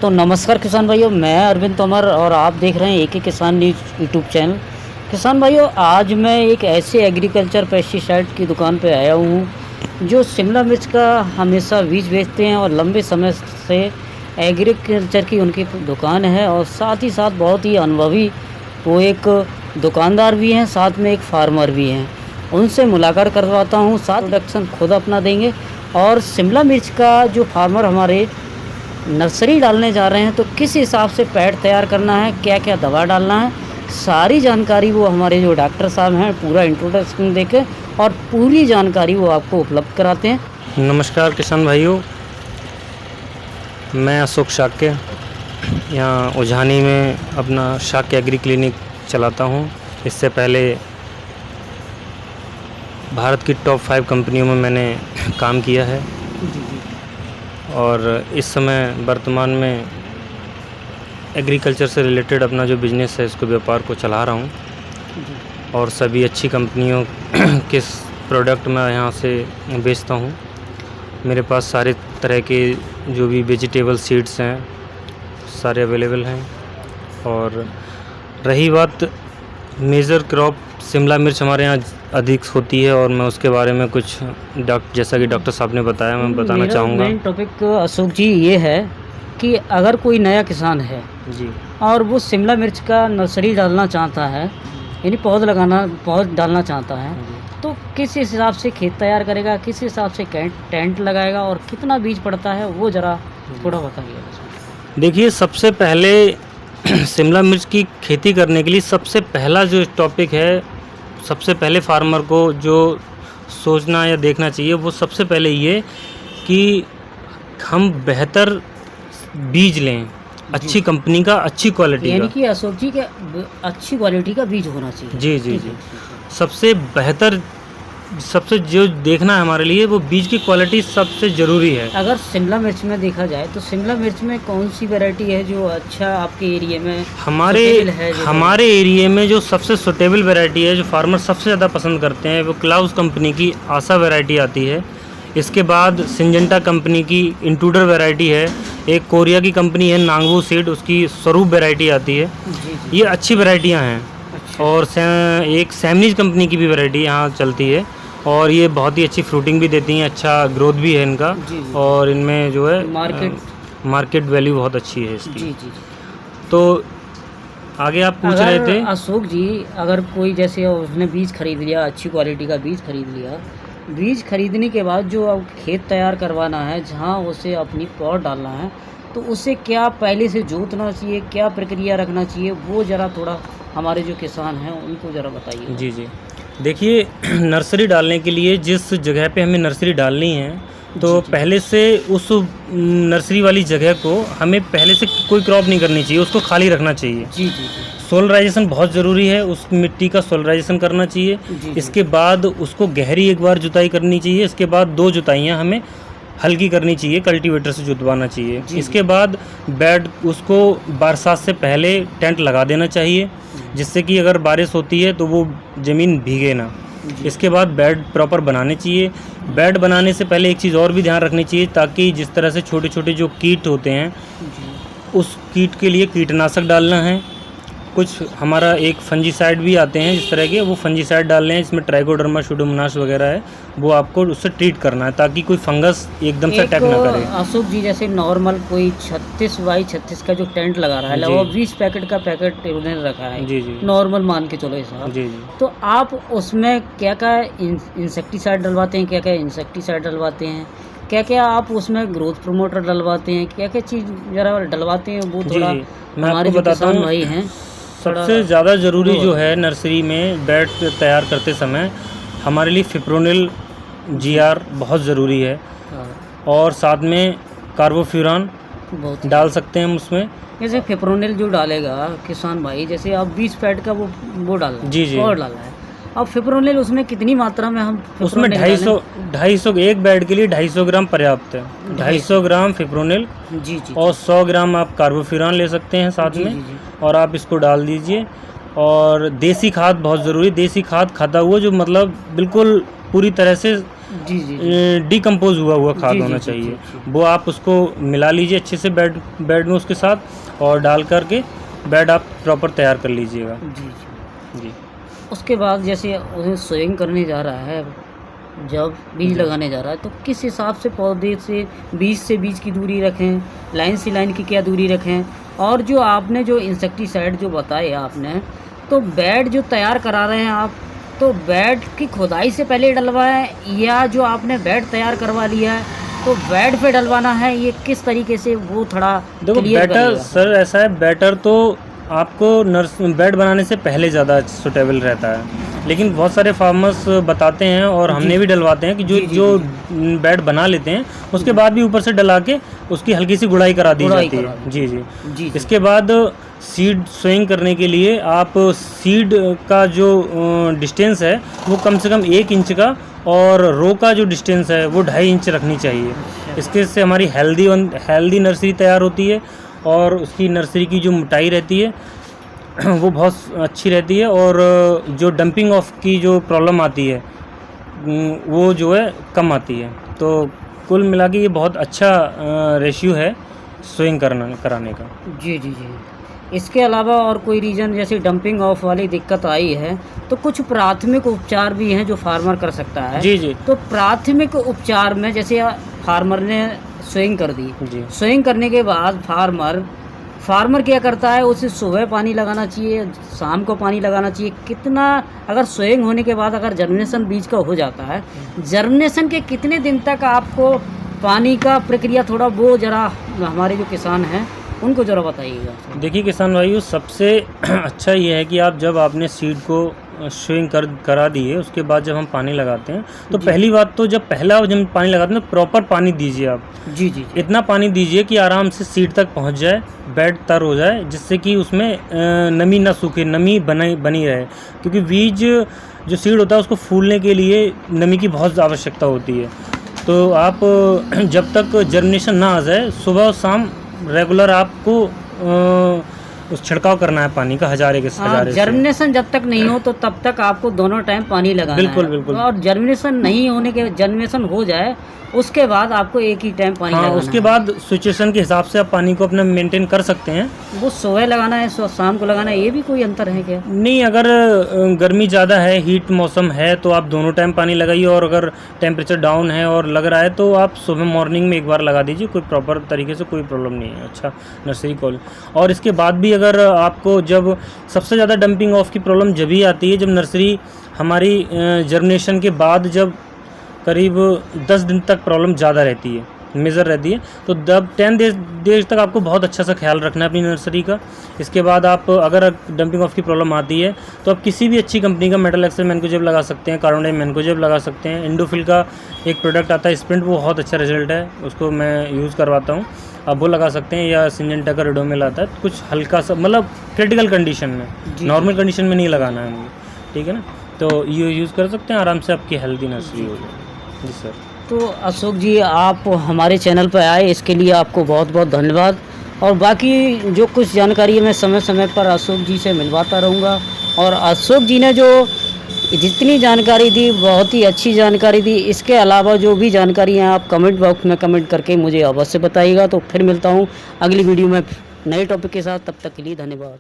तो नमस्कार किसान भाइयों, मैं अरविंद तोमर और आप देख रहे हैं एक किसान न्यूज़ यूट्यूब चैनल। किसान भाइयों, आज मैं एक ऐसे एग्रीकल्चर पेस्टिसाइड की दुकान पे आया हूँ जो शिमला मिर्च का हमेशा बीज बेचते हैं और लंबे समय से एग्रीकल्चर की उनकी दुकान है और साथ ही साथ बहुत ही अनुभवी वो एक दुकानदार भी हैं, साथ में एक फार्मर भी हैं। उनसे मुलाकात करवाता हूँ, साथ प्रोडक्शन खुद अपना देंगे और शिमला मिर्च का जो फार्मर हमारे नर्सरी डालने जा रहे हैं तो किस हिसाब से पैड तैयार करना है, क्या क्या दवा डालना है, सारी जानकारी वो हमारे जो डॉक्टर साहब हैं पूरा इंट्रोडक्शन देके और पूरी जानकारी वो आपको उपलब्ध कराते हैं। नमस्कार किसान भाइयों, मैं अशोक शाक्य यहाँ उझानी में अपना शाक्य एग्री क्लिनिक चलाता हूँ। इससे पहले भारत की टॉप 5 कंपनियों में मैंने काम किया है और इस समय वर्तमान में एग्रीकल्चर से रिलेटेड अपना जो बिज़नेस है इसको व्यापार को चला रहा हूँ और सभी अच्छी कंपनियों के प्रोडक्ट मैं यहाँ से बेचता हूँ। मेरे पास सारे तरह के जो भी वेजिटेबल सीड्स हैं सारे अवेलेबल हैं। और रही बात मेजर क्रॉप शिमला मिर्च हमारे यहाँ अधिक होती है और मैं उसके बारे में कुछ जैसा कि डॉक्टर साहब ने बताया मैं बताना चाहूँगा। मेन टॉपिक अशोक जी ये है कि अगर कोई नया किसान है जी और वो शिमला मिर्च का नर्सरी डालना चाहता है, यानी पौध डालना चाहता है, तो किस हिसाब से खेत तैयार करेगा, किस हिसाब से टेंट लगाएगा और कितना बीज पड़ता है, वो ज़रा थोड़ा बताइए। देखिए, सबसे पहले शिमला मिर्च की खेती करने के लिए सबसे पहला जो टॉपिक है, सबसे पहले फार्मर को जो सोचना या देखना चाहिए वो सबसे पहले ये कि हम बेहतर बीज लें, अच्छी कंपनी का, अच्छी क्वालिटी का। यानी कि अशोक जी के अच्छी क्वालिटी का बीज होना चाहिए। जी जी जी, सबसे बेहतर, सबसे जो देखना है हमारे लिए वो बीज की क्वालिटी सबसे ज़रूरी है। अगर शिमला मिर्च में देखा जाए तो शिमला मिर्च में कौन सी वैरायटी है जो अच्छा आपके एरिया में हमारे एरिया में जो सबसे सुटेबल वैरायटी है, जो फार्मर सबसे ज़्यादा पसंद करते हैं, वो क्लाउस कंपनी की आशा वैरायटी आती है। इसके बाद सिंजेंटा कंपनी की इंट्रूडर वैरायटी है। एक कोरिया की कंपनी है नांगवू सीड, उसकी स्वरूप वैरायटी आती है। ये अच्छी वैरायटियाँ हैं। अच्छा। और एक सैमनीज कंपनी की भी वैरायटी यहाँ चलती है और ये बहुत ही अच्छी फ्रूटिंग भी देती हैं, अच्छा ग्रोथ भी है इनका। जी। और इनमें जो है मार्केट वैल्यू बहुत अच्छी है इसकी। जी। तो आगे आप पूछ रहे थे अशोक जी, अगर कोई जैसे उसने बीज खरीद लिया, अच्छी क्वालिटी का बीज खरीद लिया, बीज खरीदने के बाद जो अब खेत तैयार करवाना है जहाँ उसे अपनी पॉट डालना है, तो उसे क्या पहले से जोतना चाहिए, क्या प्रक्रिया रखना चाहिए, वो ज़रा थोड़ा हमारे जो किसान हैं उनको ज़रा बताइए। जी जी, देखिए, नर्सरी डालने के लिए जिस जगह पे हमें नर्सरी डालनी है तो पहले से उस नर्सरी वाली जगह को हमें पहले से कोई क्रॉप नहीं करनी चाहिए, उसको खाली रखना चाहिए। जी। सोलराइजेशन बहुत ज़रूरी है, उस मिट्टी का सोलराइजेशन करना चाहिए। इसके बाद उसको गहरी एक बार जुताई करनी चाहिए। इसके बाद 2 जुताइयाँ हमें हल्की करनी चाहिए, कल्टीवेटर से जुतवाना चाहिए। इसके बाद बेड, उसको बरसात से पहले टेंट लगा देना चाहिए जिससे कि अगर बारिश होती है तो वो ज़मीन भीगे ना। इसके बाद बेड प्रॉपर बनाने चाहिए। बेड बनाने से पहले एक चीज़ और भी ध्यान रखनी चाहिए, ताकि जिस तरह से छोटे छोटे जो कीट होते हैं उस कीट के लिए कीटनाशक डालना है। कुछ हमारा एक फंजीसाइड भी आते हैं जिस तरह के, वो फंजीसाइड डालने हैं। इसमें ट्राइकोडर्मा, सुडोमोनास वगैरह है, वो आपको उससे ट्रीट करना है ताकि कोई फंगस एकदम से अटैक ना करे। अशोक जी, जैसे नॉर्मल कोई 36 बाई 36 का जो टेंट लगा रहा है, वो 20 पैकेट का पैकेट उन्होंने रखा है। जी, नॉर्मल मान के चलो साहब। जी। तो आप उसमें क्या क्या इंसेक्टिसाइड डलवाते हैं, क्या क्या इंसेक्टिसाइड डलवाते हैं, क्या क्या आप उसमें ग्रोथ प्रमोटर डलवाते हैं, क्या क्या चीज़ जरा डलवाते हैं, वो थोड़ा हमारे जो किसान भाई हैं। सबसे ज़्यादा ज़रूरी जो है नर्सरी में बेड तैयार करते समय हमारे लिए फिप्रोनिल GR बहुत ज़रूरी है और साथ में कार्बोफ्यूरान डाल सकते हैं हम उसमें। जैसे फिप्रोनिल जो डालेगा किसान भाई, जैसे आप 20 पैड का वो डालना है। जी। और डाला है अब फिप्रोनिल, उसमें कितनी मात्रा में हम उसमें 250 एक बेड के लिए 250 ग्राम पर्याप्त है। 250 ग्राम फिप्रोनिल जी। और 100 ग्राम आप कार्बोफ्यूरान ले सकते हैं साथ में। और आप इसको डाल दीजिए। और देसी खाद बहुत ज़रूरी, देसी खाद खाता हुआ जो मतलब बिल्कुल पूरी तरह से जी जी डिकम्पोज हुआ खाद जी, होना जी, जी, चाहिए। जी। वो आप उसको मिला लीजिए अच्छे से बेड में उसके साथ, और डाल करके बेड आप प्रॉपर तैयार कर लीजिएगा। जी, जी। जी उसके बाद जैसे उन्हें सोइंग करने जा रहा है, जब बीज जी। लगाने जा रहा है, तो किस हिसाब से पौधे से बीज की दूरी रखें, लाइन से लाइन की क्या दूरी रखें? और जो आपने जो इंसेक्टिसाइड जो बताए आपने, तो बेड जो तैयार करा रहे हैं आप, तो बेड की खुदाई से पहले डलवाएँ या जो आपने बेड तैयार करवा लिया है, तो बेड पे डलवाना है, ये किस तरीके से वो थोड़ा देखो क्लियर बेटर करिएगा? सर ऐसा है, बेटर तो आपको बेड बनाने से पहले ज़्यादा सुटेबल रहता है, लेकिन बहुत सारे फार्मर्स बताते हैं और जी। हमने भी डलवाते हैं कि जो जी, जी, जो जी। बेड बना लेते हैं उसके बाद भी ऊपर से डला के उसकी हल्की सी गुड़ाई करा दी गुड़ाई जाती करा है। दी। जी जी। जी, जी। इसके बाद सीड सोइंग करने के लिए आप सीड का जो डिस्टेंस है वो कम से कम 1 इंच का, और रो का जो डिस्टेंस है वो 2.5 इंच रखनी चाहिए। अच्छा। इसके से हमारी हेल्दी नर्सरी तैयार होती है, और उसकी नर्सरी की जो मोटाई रहती है वो बहुत अच्छी रहती है, और जो डंपिंग ऑफ की जो प्रॉब्लम आती है वो जो है कम आती है। तो कुल मिला के ये बहुत अच्छा रेशियो है सोइंग कराने का। जी, जी, जी। इसके अलावा और कोई रीज़न जैसे डंपिंग ऑफ वाली दिक्कत आई है, तो कुछ प्राथमिक उपचार भी हैं जो फार्मर कर सकता है। जी जी तो प्राथमिक उपचार में जैसे फार्मर ने सोइंग कर दी, जी। सोइंग करने के बाद फार्मर क्या करता है, उसे सुबह पानी लगाना चाहिए, शाम को पानी लगाना चाहिए, कितना? अगर सोइंग होने के बाद अगर जर्मिनेशन बीज का हो जाता है, जर्मिनेशन के कितने दिन तक आपको पानी का प्रक्रिया थोड़ा वो ज़रा हमारे जो किसान हैं उनको ज़रा बताइएगा। देखिए किसान भाइयों, सबसे अच्छा ये है कि आप जब आपने सीड को सोइंग करा दिए, उसके बाद जब हम पानी लगाते हैं तो जी। पहली बात तो जब पानी लगाते हैं तो प्रॉपर पानी दीजिए आप। जी, जी, जी। इतना पानी दीजिए कि आराम से सीड तक पहुंच जाए, बेड तर हो जाए, जिससे कि उसमें नमी ना सूखे, नमी बनी रहे, क्योंकि बीज जो सीड होता है उसको फूलने के लिए नमी की बहुत आवश्यकता होती है। तो आप जब तक जर्मिनेशन ना आ जाए, सुबह और शाम रेगुलर आपको उस छिड़काव करना है पानी का, हजारे से। जर्मिनेशन जब तक नहीं हो तो तब तक आपको दोनों टाइम पानी लगाना बिल्कुल है। बिल्कुल। और जर्मिनेशन हो जाए उसके बाद आपको एक ही टाइम पानी हाँ, लगाना उसके है। बाद सिचुएशन के हिसाब से आप पानी को अपना मेंटेन कर सकते हैं। वो सुबह लगाना है, शाम को लगाना है, ये भी कोई अंतर है क्या? नहीं, अगर गर्मी ज़्यादा है, हीट मौसम है, तो आप दोनों टाइम पानी लगाइए, और अगर टेम्परेचर डाउन है और लग रहा है तो आप सुबह मॉर्निंग में एक बार लगा दीजिए, कोई प्रॉपर तरीके से, कोई प्रॉब्लम नहीं है। अच्छा नर्सरी कॉल। और इसके बाद भी अगर आपको जब सबसे ज़्यादा डंपिंग ऑफ की प्रॉब्लम जब ही आती है जब नर्सरी हमारी जर्मिनेशन के बाद जब करीब 10 दिन तक प्रॉब्लम ज़्यादा रहती है, मेजर रहती है, तो तब 10 डेज तक आपको बहुत अच्छा सा ख्याल रखना है अपनी नर्सरी का। इसके बाद आप अगर डंपिंग ऑफ की प्रॉब्लम आती है तो आप किसी भी अच्छी कंपनी का मेटल एक्सेल मैनकोजेब लगा सकते हैं, कार्बोडाई मैनकोजेब लगा सकते हैं। इंडोफिल का एक प्रोडक्ट आता है स्प्रिंट, वो बहुत अच्छा रिजल्ट है, उसको मैं यूज़ करवाता हूँ, आप वो लगा सकते हैं। या सिंजेंटा का रिडोमिल आता है, कुछ हल्का सा, मतलब क्रिटिकल कंडीशन में, नॉर्मल कंडीशन में नहीं लगाना है मुझे, ठीक है ना। तो ये यूज़ कर सकते हैं, आराम से आपकी हेल्दी नर्सरी हो जाए। जी सर। तो अशोक जी, आप हमारे चैनल पर आए, इसके लिए आपको बहुत बहुत धन्यवाद। और बाकी जो कुछ जानकारी है मैं समय समय पर अशोक जी से मिलवाता रहूँगा। और अशोक जी ने जो जितनी जानकारी दी, बहुत ही अच्छी जानकारी दी। इसके अलावा जो भी जानकारी है आप कमेंट बॉक्स में कमेंट करके मुझे अवश्य बताइएगा। तो फिर मिलता हूँ अगली वीडियो में नए टॉपिक के साथ, तब तक के लिए धन्यवाद।